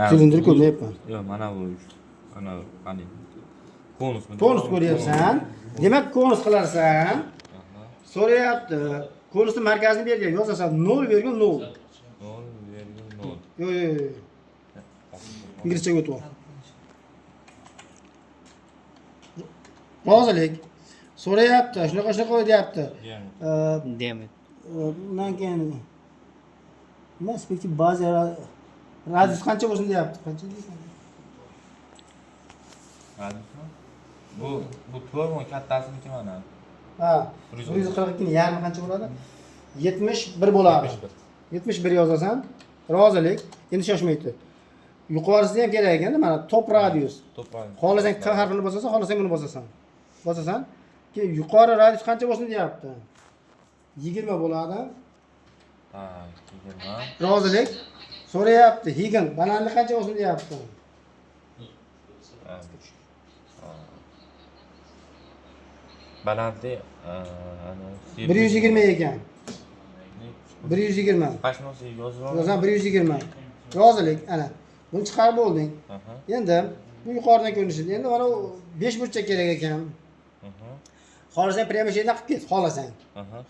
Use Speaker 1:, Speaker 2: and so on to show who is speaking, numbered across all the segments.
Speaker 1: Silindr ko'ryapman.
Speaker 2: Yo'q, mana bu. Mana bu qani. Konusmi?
Speaker 1: Konus ko'ryapsan. Demak, konus qilarsan. So'rayapti. Konusning markazini bergan. Yozasan 0,0.
Speaker 2: 0,0.
Speaker 1: Yo'q. Inglizchaga o'tib ol. Rozilik. So'rayapti. Shunaqa deyapti.
Speaker 3: Diameter.
Speaker 1: Undan keyin nima spektiv baza radius qancha bo'lsin deyapti. Qancha deysan?
Speaker 2: Bu to'rmi kattasiniki mana.
Speaker 1: Ha. 142 ni yarmi qancha bo'ladi? 71 bo'ladi. 71 yozasan. Rozilik. Endi shoshmaydi. Yuqorisida ham kerak ekanda mana top radius. Xohlasang K harfini bosasan, xohlasang buni bosasan. Bosasan. Keyin yuqori radius qancha bo'lsin deyapti. 20 bo'ladi.
Speaker 2: Ha, 20.
Speaker 1: Rozilik. So'rayapti. Higin balandlik qancha bo'lsin deyapti.
Speaker 2: Balandlik
Speaker 1: 120 ekan. 120.
Speaker 2: Qashmoqsi yozib.
Speaker 1: Yozan 120. Rozilik ana. Buni chiqarib bo'lding. Endi bu yuqoridan ko'rinishi. Endi mana 5 burchak kerak ekan. Xohlasang prямо shunday qilib ket, xohlasang.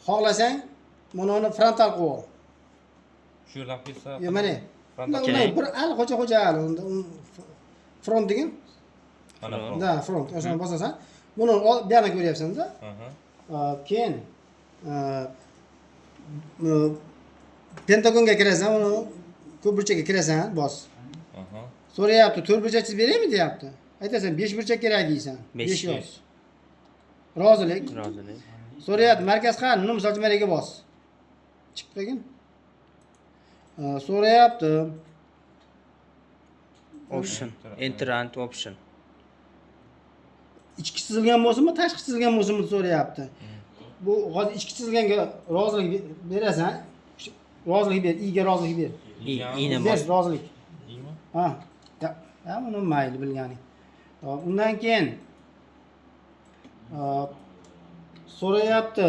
Speaker 1: Xohlasang mana uni frontal qilib ol.
Speaker 2: Shu yerdan ketsa.
Speaker 1: Yo mana. Bir al xo'ja al front degan.
Speaker 2: Mana front.
Speaker 1: Da, front. O'shani bosasan. Buni bu yerdan ko'ryapsan-da. Keyin pentagonga kirasan, uni ko'p burchakka kirasan, bos. So'rayapti, 4 burchak chizib beraymi deyapti. Aytasan 5 burchak kerak deysan. 5 yoz. Rozilik. So'rayapti, markaz qani? Uni misol uchun bos. Chiqib turgin. So'rayapti.
Speaker 3: Option. Enter and option.
Speaker 1: Ichki chizilgan bo'lsinmi, tashqi chizilgan bo'lsinmi so'rayapti. Bu hozir ichki chizilganga rozilik berasan. Rozilik ber, iga rozilik ber.
Speaker 3: Ina
Speaker 1: ber
Speaker 3: bos.
Speaker 1: rozilik.
Speaker 2: Iymi?
Speaker 1: Ha. Ya, buni mayli bilganing. Undan keyin so'rayapti.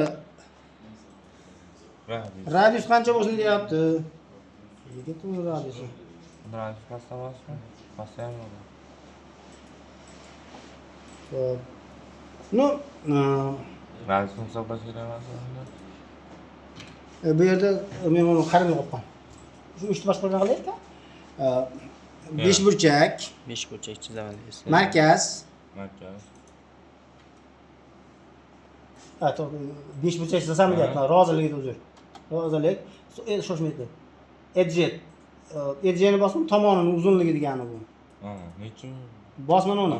Speaker 1: Radius qancha bo'lsin deyapti. Nega to'g'ri radius?
Speaker 2: Radius pastamasmi? Pasta ham bo'ladi.
Speaker 1: No,
Speaker 2: Radiusni hisoblash kerak emasmi?
Speaker 1: bu yerda men uni qarab yo'qman. Shu ishni boshqa nima qilaylik-a? 5 burchak.
Speaker 3: 5 burchak chizaman deysiz.
Speaker 1: Markaz.
Speaker 2: Markaz.
Speaker 1: Ha, to'g'ri. 5 burchak chizsam deyapman. Rozilik uzr. Rozilik. Shoshmaydi. Edjet. Edjetni bosdim, tomonining uzunligi degani bu.
Speaker 2: Ha, nechun?
Speaker 1: Bosman uni.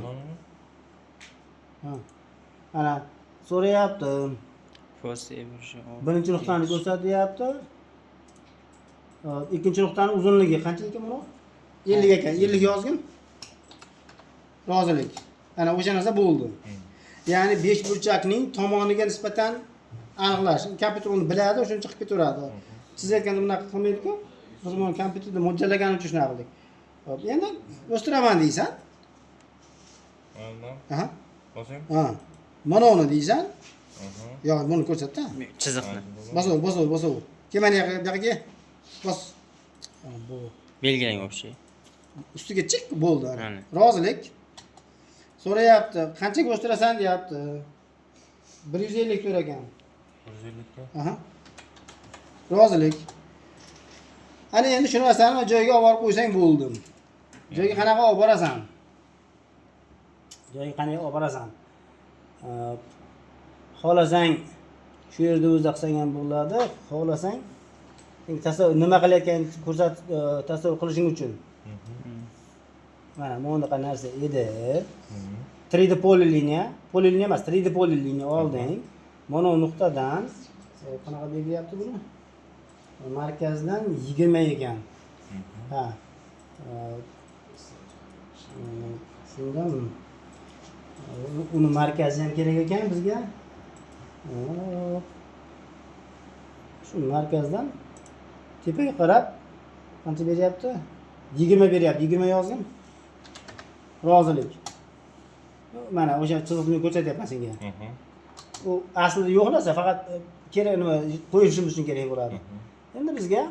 Speaker 1: Ha. Ana so'rayapti.
Speaker 3: First version.
Speaker 1: Birinchi nuqtani ko'rsatyapti. Ikkinchi nuqtaning uzunligi qancha ekan buni? 50 ekan. 50 yozgin. Rozilik. Ana o'sha narsa bo'ldi. Ya'ni 5 burchakning tomoniga nisbatan aniqlash. Kompyuter uni biladi, o'shuncha chiqib ketaveradi. Chizayotganda bunaqa qilmaydi-ku. Biz buni kompyuterda mo'ljallagani uchun shunaqa qildik. Hop, endi o'stiraman deysan. Aha.
Speaker 2: Bosing.
Speaker 1: Ha. Mana uni deysan. Yo'q, buni ko'rsat-da.
Speaker 3: Chiziqni.
Speaker 1: Bosov. Kelmani yoqqa kel. Bos. Bu
Speaker 3: Belgilang общий.
Speaker 1: ustiga chik bo'ldi.
Speaker 3: Mana.
Speaker 1: Rozilik. So'rayapti, qanchaga o'stirasan deyapti. 150 to'ra ekan.
Speaker 2: 150 ga.
Speaker 1: Aha. Rozilik. Ana endi shu narsani joyiga olib borib qo'ysang bo'ldi. Joyiga qanaqa olib borasan? Joyiga qanaqa olib borasan? Xohlasang shu yerda o'zida qilsang ham bo'ladi. Xohlasang tasavvur nima qilayotganini ko'rsat tasavvur qilishing uchun. Mana bunaqa narsa edi. 3D poliliniya emas, 3D poliliniya olding. Mana bu nuqtadan qanaqa belgilayapti buni? Markazdan 20 ekan. Ha. Shundan uni markazi ham kerak ekan bizga. Shu markazdan tepaga qarab qancha beryapti? 20 beryapti. 20 yozdim. Rozilik. Mana o'sha chiziqni ko'rsatyapman senga. U aslida yo'q narsa, faqat kerak nima qo'yishimiz uchun kerak bo'ladi. Endi bizga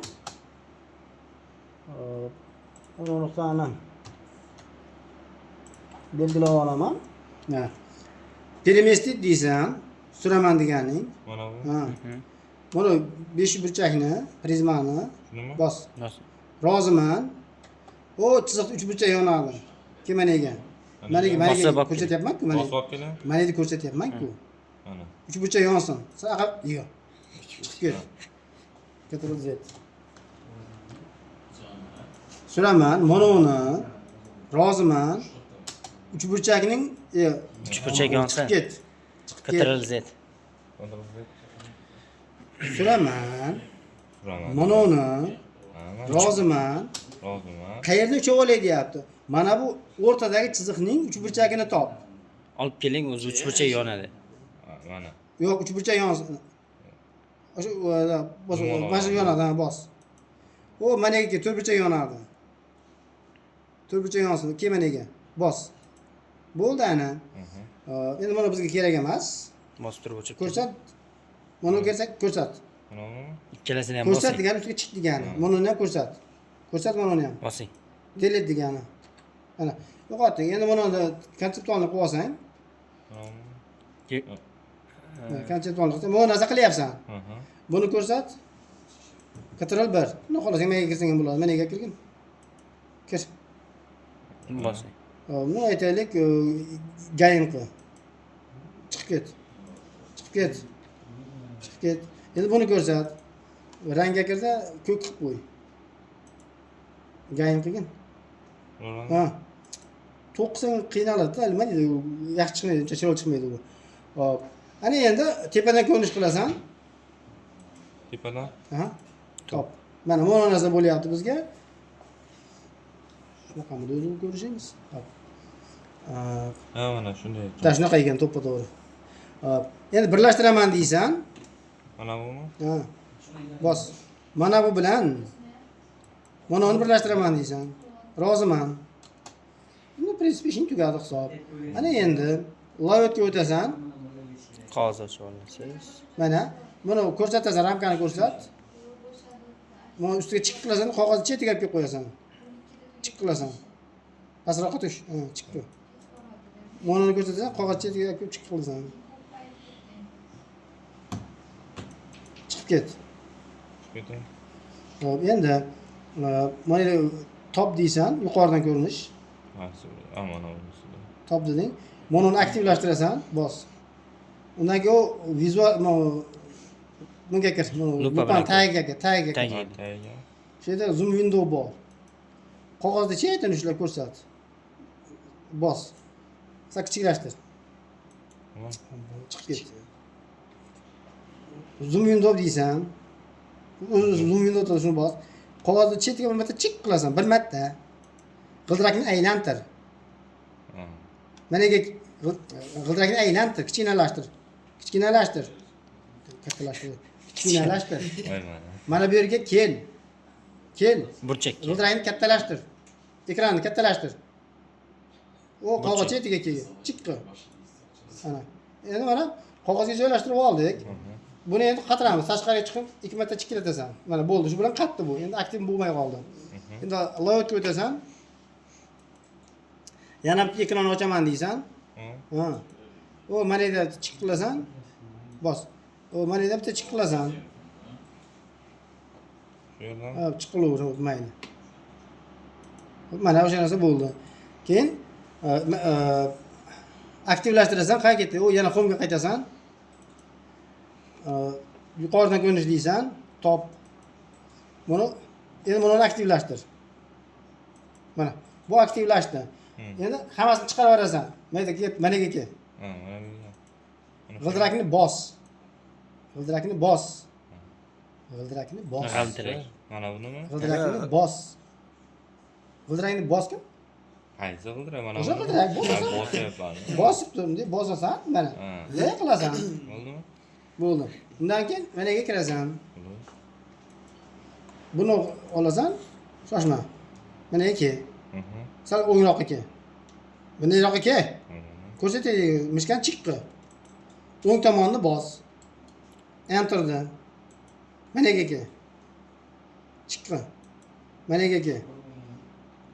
Speaker 1: 10 nuqtani belgilab olaman. Mana. Переместить deysan, suraman deganing.
Speaker 2: Mana bu.
Speaker 1: Ha. Mana 5 burchakni, prizmani
Speaker 2: Shunimi?
Speaker 1: bos.
Speaker 3: Nasıl?
Speaker 1: Roziman. O chiziqda 3 burchak yonadi. Kemanaga. Mana
Speaker 3: Bosib olib
Speaker 1: ko'rsatyapman-ku, mana.
Speaker 2: Bosib olib keling.
Speaker 1: Mana yerda ko'rsatyapman-ku.
Speaker 2: Mana.
Speaker 1: 3 burchak yonsin. Saqab, yo'q. Chiqib ket. Ctrl Z. Suraman, mana uni roziman. 3 burchakning
Speaker 3: 3 burchak yonsin.
Speaker 1: Chiqib ket.
Speaker 3: Ctrl Z.
Speaker 1: Suraman,
Speaker 2: Suraman.
Speaker 1: mana uni
Speaker 2: Mana.
Speaker 1: roziman.
Speaker 2: Roziman.
Speaker 1: Qayerda uchib olay deyapti. Mana bu o'rtadagi chiziqning 3 burchagini top.
Speaker 3: Olib keling, o'zi 3 burchak yonadi.
Speaker 2: Mana.
Speaker 1: Yo'q, 3 burchak yonsin. O'sha bos, mana shu yonadi, ha, bos. O mana yerga 4 burchak yonadi. 4 burchak yonsin, kemanaga. Bos. Bo'ldi ana. Endi mana bizga kerak emas.
Speaker 3: Bosib turib o'chirib.
Speaker 1: Ko'rsat. Mana kelsak ko'rsat.
Speaker 2: Mana bu.
Speaker 3: Ikkalasini ham
Speaker 1: Ko'rsat
Speaker 3: bosing.
Speaker 1: degani ustiga chiq degani. Mana uni ham ko'rsat. Ko'rsat mana uni ham.
Speaker 3: Bosing.
Speaker 1: Delete degani. Mana. Yo'qotding. Endi buni konseptualni qilib olsang, konseptualni qilsang, bu narsa qilyapsan. Buni ko'rsat. Ctrl 1. Buni xolos nimaga kirsang ham bo'ladi. Mana yerga kirgin. Kir.
Speaker 3: Bosing.
Speaker 1: Buni aytaylik, gain qil. Chiqib ket. Chiqib ket. Chiqib ket. Endi buni ko'rsat. Rangga kirsa, ko'k qilib qo'y. Gain qilgin. Ha. To'qsan qiynaladi, nima deydi? Yaxshi chiqmaydi, uncha chiroyli chiqmaydi bu. Hop. Ana endi tepadan ko'rinish qilasan.
Speaker 2: Tepadan.
Speaker 1: Ha. Top. Mana bu narsa bo'lyapti bizga. Shunaqami o'zi ko'rishimiz? Hop.
Speaker 2: Ha, mana shunday.
Speaker 1: Da shunaqa ekan to'ppa to'g'ri. Hop. Endi birlashtiraman deysan.
Speaker 2: Mana bumi?
Speaker 1: Ha. Bos. Mana bu bilan mana uni birlashtiraman deysan. Roziman. Bu prinsip ishing tugadi hisob. Ana endi layoutga o'tasan.
Speaker 3: Qog'oz ochib olasiz.
Speaker 1: Mana buni ko'rsatasan, ramkani ko'rsat. Mana ustiga chiq qilasan, qog'ozni chetiga olib kelib qo'yasan. Chiq qilasan. Pastroqqa tush. Ha, chiqdi. Mana uni ko'rsatasan, qog'oz chetiga olib kelib chiq qilasan. Chiqib ket.
Speaker 2: Ketay.
Speaker 1: Hop, endi mana top deysan, yuqoridan ko'rinish.
Speaker 2: Ha, mana bu.
Speaker 1: Top deding. Mana uni aktivlashtirasan, bos. Undan keyin u vizual bunga kir. Lupan tagiga kir, tagiga kir.
Speaker 2: Tagiga.
Speaker 1: Shu yerda zoom window bor. Qog'ozni chetini ushlab ko'rsat. Bos. Sa kichiklashtir. Chiqib ket. Zoom window deysan. Zoom window shuni bos. Qog'ozni chetiga bir marta chik qilasan, bir marta. G'ildirakni aylantir. Mana yerga g'ildirakni aylantir, kichkinalashtir. Kichkinalashtir. Kattalashtir. Kichkinalashtir. Mana bu yerga kel. Kel.
Speaker 3: Burchak.
Speaker 1: G'ildirakni kattalashtir. Ekranni kattalashtir. O qog'oz chetiga kel. Chiqqi. Ana. Endi mana qog'ozga joylashtirib oldik. Buni endi qatiramiz. Tashqariga chiqib 2 marta chikkilatasan. Mana bo'ldi. Shu bilan qatdi bu. Endi aktiv bo'lmay qoldi. Endi layoutga o'tasan. Yana bir ekranni ochaman deysan. Ha. O mana yerda chiq qilasan. Bos. O mana yerda bitta chiq qilasan.
Speaker 2: Shu yerdan.
Speaker 1: Ha, chiqilaveradi, mayli. Mana o'sha narsa bo'ldi. Keyin aktivlashtirasan, qayerga ketdi? O yana home'ga qaytasan. Yuqoridan ko'rinish deysan, top. Buni endi buni aktivlashtir. Mana bu aktivlashdi. Endi hammasini chiqarib yuborasan. Mayda ket, mana yerga kel.
Speaker 2: Ha, mana bu.
Speaker 1: G'ildirakni bos. G'ildirakni bos. G'ildirakni bos.
Speaker 3: G'ildirak.
Speaker 2: Mana bunimi?
Speaker 1: G'ildirakni bos. G'ildirakni boskim?
Speaker 2: Qaysi g'ildirak mana bu?
Speaker 1: O'sha g'ildirak
Speaker 2: bosyapman.
Speaker 1: Bosib turibdi, bosasan, mana. Le qilasan.
Speaker 2: Bo'ldimi?
Speaker 1: Bo'ldi. Undan keyin mana yerga kirasan. Buni olasan, shoshma. Mana yerga kel. Sal o'ngroqqa kel. Buni yiroqqa kel. Ko'rsating, mishkan chiqqi. O'ng tomonni bos. Enter'dan. Mana yerga kel. Chiqqi. Mana yerga kel.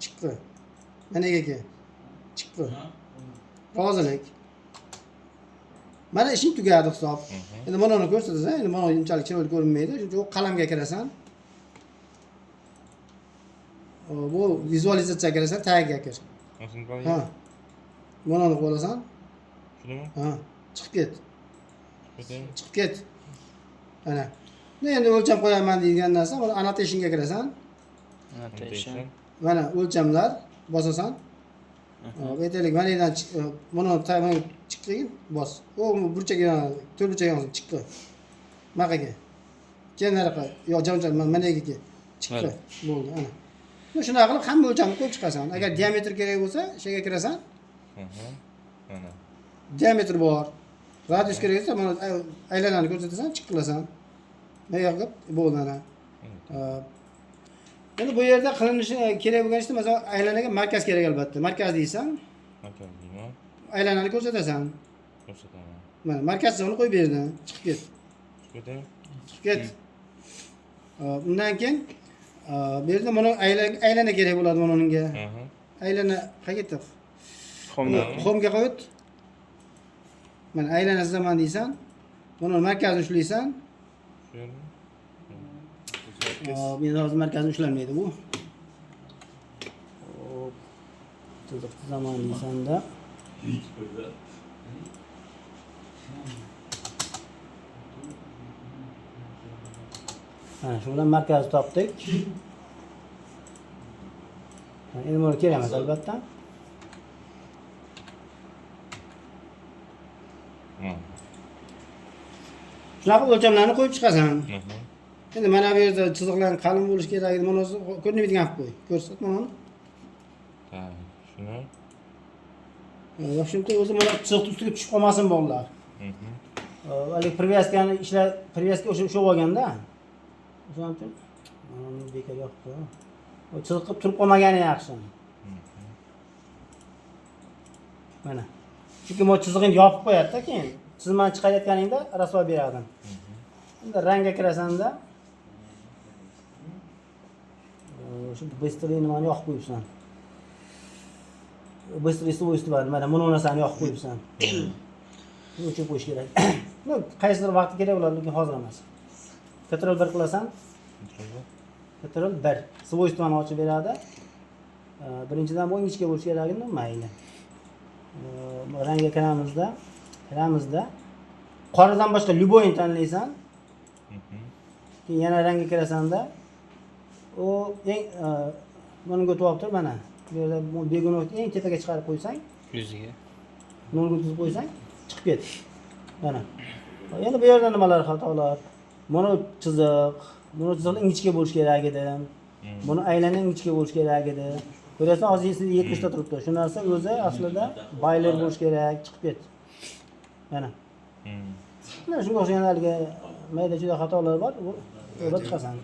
Speaker 1: chiqqi. Mana aka. Chiqqi. Rozilik. Mana ishing tugadi hisob. Endi mana uni ko'rsatasan, endi mana unchalik chiroyli ko'rinmaydi. Shuning uchun qalamga kirasan. Bu vizualizatsiyaga kirasan, tagiga kir. Ha. Mana uni qo'lasan.
Speaker 2: Shunimi?
Speaker 1: Ha, chiqib ket.
Speaker 2: Ketaymi?
Speaker 1: Chiqib ket. Mana. Endi o'lcham qo'yaman degan narsa, mana annotationga kirasan.
Speaker 3: Annotation.
Speaker 1: Mana o'lchamlar bosasan. Hop, aytaylik, mana yerdan buni chiqdi, bos. O burchaga, to'rt burchaga olsin, chiqdi. Maqaga. Keyin nariqa, yo jamchal mana yerga kel. Chiqdi. Bo'ldi, ana. Shunaqa qilib hamma o'lchamni ko'rib chiqasan. Agar diametr kerak bo'lsa, shega kirasan.
Speaker 2: Mana.
Speaker 1: Diametr bor. Radius kerak bo'lsa, mana aylanani ko'rsatasan, chiqilasan. Mana yoqib bo'ldi ana. Endi bu yerda qilinishi kerak bo'lgan ishda masalan aylanaga markaz kerak albatta. Markaz deysan,
Speaker 2: Markaz deyman.
Speaker 1: aylanani ko'rsatasan.
Speaker 2: Ko'rsataman.
Speaker 1: Mana markazga uni qo'yib berdi. Chiqib ket.
Speaker 2: Ketaymi?
Speaker 1: Chiqib ket. Undan keyin bu yerda mana aylana kerak bo'ladi mana unga. Aylana qayerda? Home'ga qo'yib. Mana aylana chizaman deysan. Buni markazni ushlaysan.
Speaker 2: Shu yermi?
Speaker 1: Men hozir markazni ushlanmaydi bu. Hop. Chiziq chizaman deysanda. Mana shu bilan markazni topdik. Endi buni kerak emas albatta. Shunaqa o'lchamlarni qo'yib chiqasan. Endi mana bu yerda chiziqlarning qalin bo'lishi kerak edi. Mana o'zi ko'rinmaydigan qilib qo'y. Ko'rsat mana uni.
Speaker 2: Ha, shuni.
Speaker 1: Yo'q, shunday o'zi mana chiziqning ustiga tushib qolmasin bog'lar. Hali привязкani ishlar, привязка o'sha olganda. O'shaning uchun mana bekor yoqdi. O chiziq turib qolmagani yaxshi. Mana. Chunki bu chiziqni yopib qo'yadi-da keyin. Chizmani chiqarayotganingda rasvo beradi. Endi rangga kirasanda shu bыстрый nimani yoqib qo'yibsan. Bыстрый свойства bor. Mana buni narsani yoqib qo'yibsan. Buni o'chirib qo'yish kerak. Qaysidir vaqt kerak bo'ladi, lekin hozir emas. Ctrl 1 qilasan. Ctrl 1 свойствani ochib beradi. Birinchidan bu ingichka bo'lishi kerakmi? Mayli. Rangga kiramizda qoradan boshqa любойni tanlaysan. Keyin yana rangga kirasanda u eng bunga o'tib tur mana. Bu yerda begona eng tepaga chiqarib qo'ysang,
Speaker 3: Yuziga.
Speaker 1: nolga o'tkazib qo'ysang, chiqib ket. Mana. Endi bu yerda nimalar xatolar? Buni chiziq ingichka bo'lishi kerak edi. Buni aylana ingichka bo'lishi kerak edi. Ko'rasizmi, hozir 70 ta turibdi. Shu narsa o'zi aslida bayler bo'lishi kerak, chiqib ket. Mana. Mana shunga o'xshagan mayda juda xatolar bor, o'rib chiqasan.